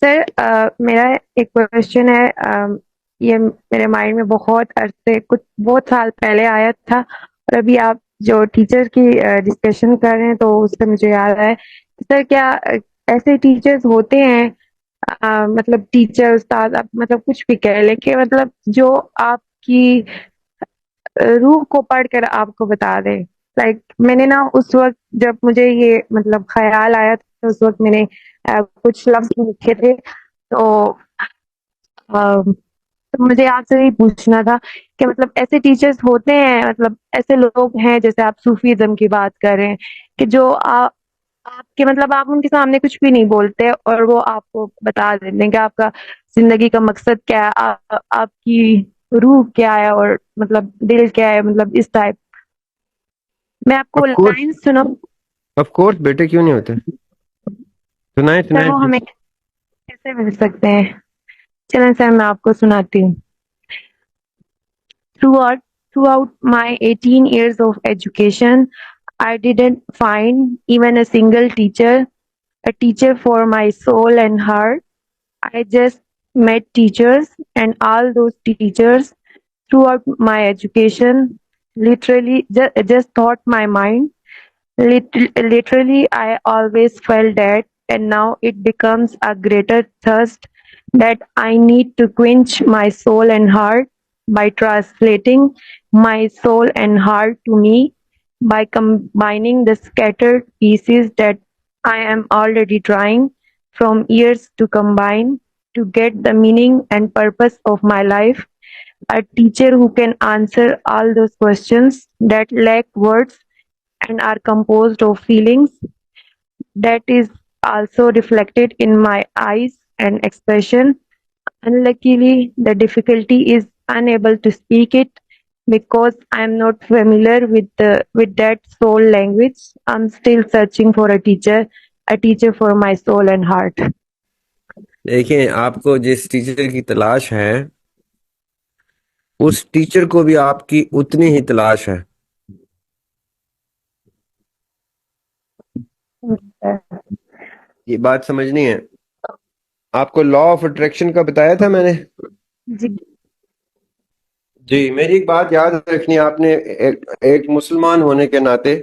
سر میرا ایک کوشچن ہے. یہ میرے مائنڈ میں بہت عرصے بہت سال پہلے آیا تھا، اور ابھی آپ جو ٹیچر کی ڈسکشن کر رہے ہیں تو اس سے مجھے یاد آیا کہ سر کیا ایسے ٹیچرز ہوتے ہیں، مطلب ٹیچر استاد آپ مطلب کچھ بھی کہہ لیں کہ مطلب جو آپ کی روح کو پڑھ کر آپ کو بتا دے. لائک میں نے نا اس وقت جب مجھے یہ مطلب خیال آیا تھا اس وقت میں نے کچھ لفظ لکھے تھے. تو تو مجھے آپ سے یہ پوچھنا تھا کہ مطلب ایسے ٹیچرز ہوتے ہیں، مطلب ایسے لوگ ہیں جیسے آپ صوفیزم کی بات کر رہے ہیں کہ جو آپ کے مطلب آپ ان کے سامنے کچھ بھی نہیں بولتے اور وہ آپ کو بتا دیتے ہیں کہ آپ کا زندگی کا مقصد کیا ہے، آپ کی روح کیا ہے اور مطلب دل کیا ہے، مطلب اس ٹائپ. میں آپ کو آف کورس، لائن سناؤں؟ آف کورس بیٹے، کیوں نہیں ہوتے؟ سنائیں سر سنائیں وہ ہمیں پلیز. کیسے مل سکتے ہیں؟ چلیں سر میں آپ کو سناتی ہوں. Throughout, throughout my 18 years of education, I didn't find even a single teacher, a teacher for my soul and heart. I just met teachers, and all those teachers throughout my education literally just taught my mind. Literally, I always felt that, and now it becomes a greater thirst that I need to quench my soul and heart by translating my soul and heart to me, by combining the scattered pieces that I am already trying from years to combine to get the meaning and purpose of my life. A teacher who can answer all those questions that lack words and are composed of feelings, that is also reflected in my eyes and expression. Unluckily, the difficulty is unable to speak it because I am not familiar with that soul language. I'm still searching for a teacher for my soul and heart. دیکھیں، آپ کو جس teacher کی تلاش ہے اس teacher کو بھی آپ کی اتنی ہی تلاش ہے. یہ بات سمجھنی ہے. آپ کو لا آف اٹریکشن کا بتایا تھا میں نے. جی. جی، میری ایک بات یاد رکھنی ہے آپ نے. ایک مسلمان ہونے کے ناطے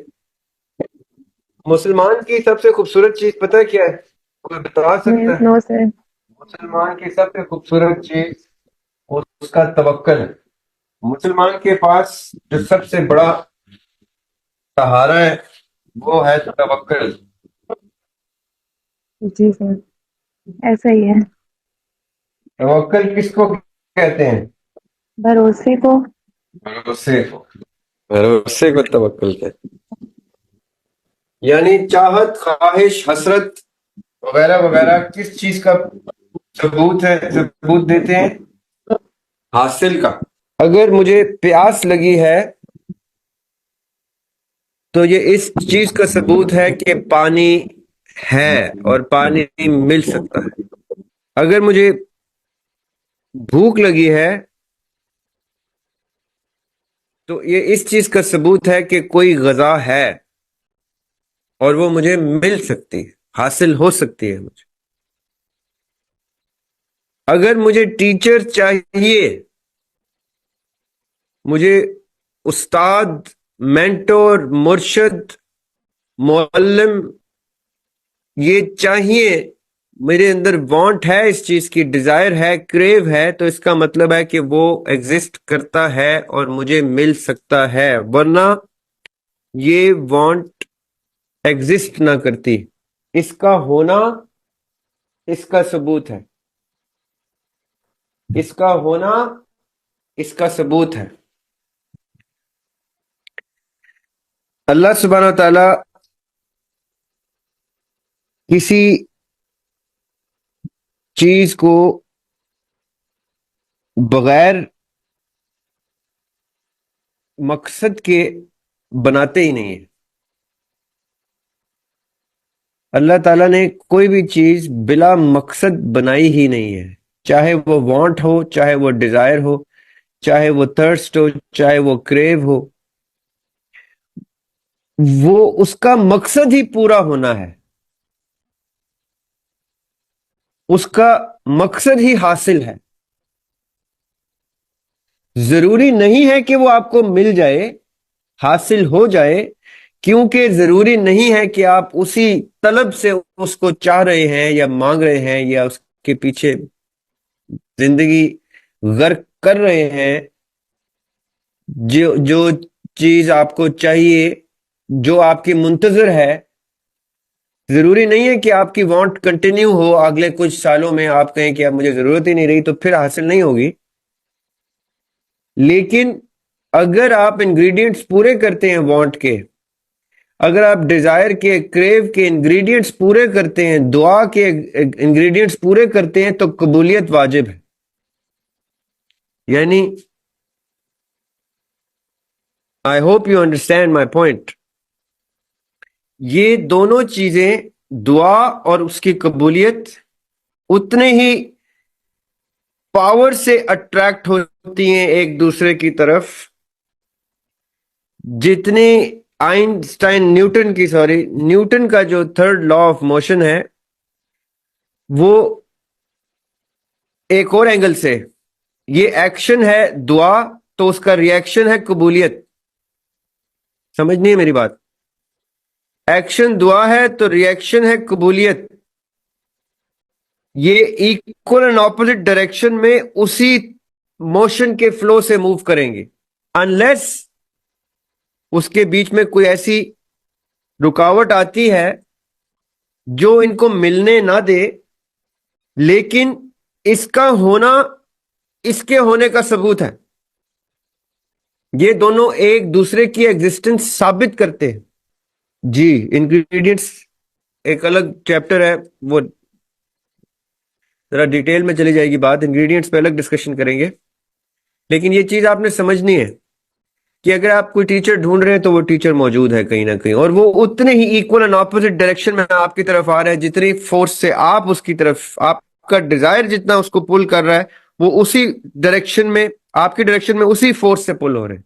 مسلمان کی سب سے خوبصورت چیز پتہ ہے کیا ہے؟ کوئی بتا سکتا ہے؟ نو سر. مسلمان کی سب سے خوبصورت چیز اس کا توکل ہے. مسلمان کے پاس جو سب سے بڑا سہارا ہے وہ ہے توکل. جی سر، ایسا ہی ہے. توکل کس کو کہتے ہیں؟ بھروسے کو. بھروسے کو. بھروسے کو توکل کہتے ہیں. یعنی چاہت، خواہش، حسرت وغیرہ وغیرہ کس چیز کا ثبوت ہے؟ ثبوت دیتے ہیں حاصل کا. اگر مجھے پیاس لگی ہے تو یہ اس چیز کا ثبوت ہے کہ پانی ہے اور پانی مل سکتا ہے. اگر مجھے بھوک لگی ہے تو یہ اس چیز کا ثبوت ہے کہ کوئی غذا ہے اور وہ مجھے مل سکتی ہے، حاصل ہو سکتی ہے مجھے. اگر مجھے ٹیچر چاہیے، مجھے استاد، مینٹور، مرشد، معلم یہ چاہیے، میرے اندر وانٹ ہے، اس چیز کی ڈیزائر ہے، کریو ہے، تو اس کا مطلب ہے کہ وہ ایگزسٹ کرتا ہے اور مجھے مل سکتا ہے. ورنہ یہ وانٹ ایگزسٹ نہ کرتی. اس کا ہونا اس کا ثبوت ہے. اس کا ہونا اس کا ثبوت ہے. اللہ سبحانہ و تعالی کسی چیز کو بغیر مقصد کے بناتے ہی نہیں ہیں. اللہ تعالیٰ نے کوئی بھی چیز بلا مقصد بنائی ہی نہیں ہے. چاہے وہ وانٹ ہو، چاہے وہ ڈیزائر ہو، چاہے وہ تھرسٹ ہو، چاہے وہ کریو ہو، وہ اس کا مقصد ہی پورا ہونا ہے. اس کا مقصد ہی حاصل ہے. ضروری نہیں ہے کہ وہ آپ کو مل جائے، حاصل ہو جائے، کیونکہ ضروری نہیں ہے کہ آپ اسی طلب سے اس کو چاہ رہے ہیں یا مانگ رہے ہیں یا اس کے پیچھے زندگی غرق کر رہے ہیں. جو چیز آپ کو چاہیے، جو آپ کی منتظر ہے، ضروری نہیں ہے کہ آپ کی وانٹ کنٹینیو ہو، اگلے کچھ سالوں میں آپ کہیں کہ اب مجھے ضرورت ہی نہیں رہی تو پھر حاصل نہیں ہوگی. لیکن اگر آپ انگریڈینٹس پورے کرتے ہیں وانٹ کے، اگر آپ ڈیزائر کے، کریو کے انگریڈینٹس پورے کرتے ہیں، دعا کے انگریڈینٹس پورے کرتے ہیں، تو قبولیت واجب ہے. یعنی I hope you understand my point. یہ دونوں چیزیں، دعا اور اس کی قبولیت، اتنے ہی پاور سے اٹریکٹ ہوتی ہیں ایک دوسرے کی طرف جتنے نیوٹن کا جو تھرڈ لا آف موشن ہے وہ ایک اور اینگل سے، یہ ایکشن ہے دعا تو اس کا ری ایکشن ہے قبولیت. سمجھنی ہے میری بات؟ ایکشن دعا ہے تو ری ایکشن ہے قبولیت. یہ ایکول اینڈ اپوزٹ ڈائریکشن میں اسی موشن کے فلو سے موو کریں گے، انلیس اس کے بیچ میں کوئی ایسی رکاوٹ آتی ہے جو ان کو ملنے نہ دے. لیکن اس کا ہونا اس کے ہونے کا ثبوت ہے. یہ دونوں ایک دوسرے کی ایگزسٹنس ثابت کرتے ہیں. جی انگریڈینٹس ایک الگ چیپٹر ہے، وہ ذرا ڈیٹیل میں چلی جائے گی بات، انگریڈینٹس پہ الگ ڈسکشن کریں گے. لیکن یہ چیز آپ نے سمجھنی ہے کہ اگر آپ کوئی ٹیچر ڈھونڈ رہے ہیں تو وہ ٹیچر موجود ہے کہیں نہ کہیں، اور وہ اتنے ہی ایکول اینڈ اپوزٹ ڈائریکشن میں آپ کی طرف آ رہا ہے جتنی فورس سے آپ اس کی طرف، آپ کا ڈیزائر جتنا اس کو پل کر رہا ہے، وہ اسی ڈائریکشن میں، آپ کی ڈائریکشن میں اسی فورس سے پل ہو رہے ہیں.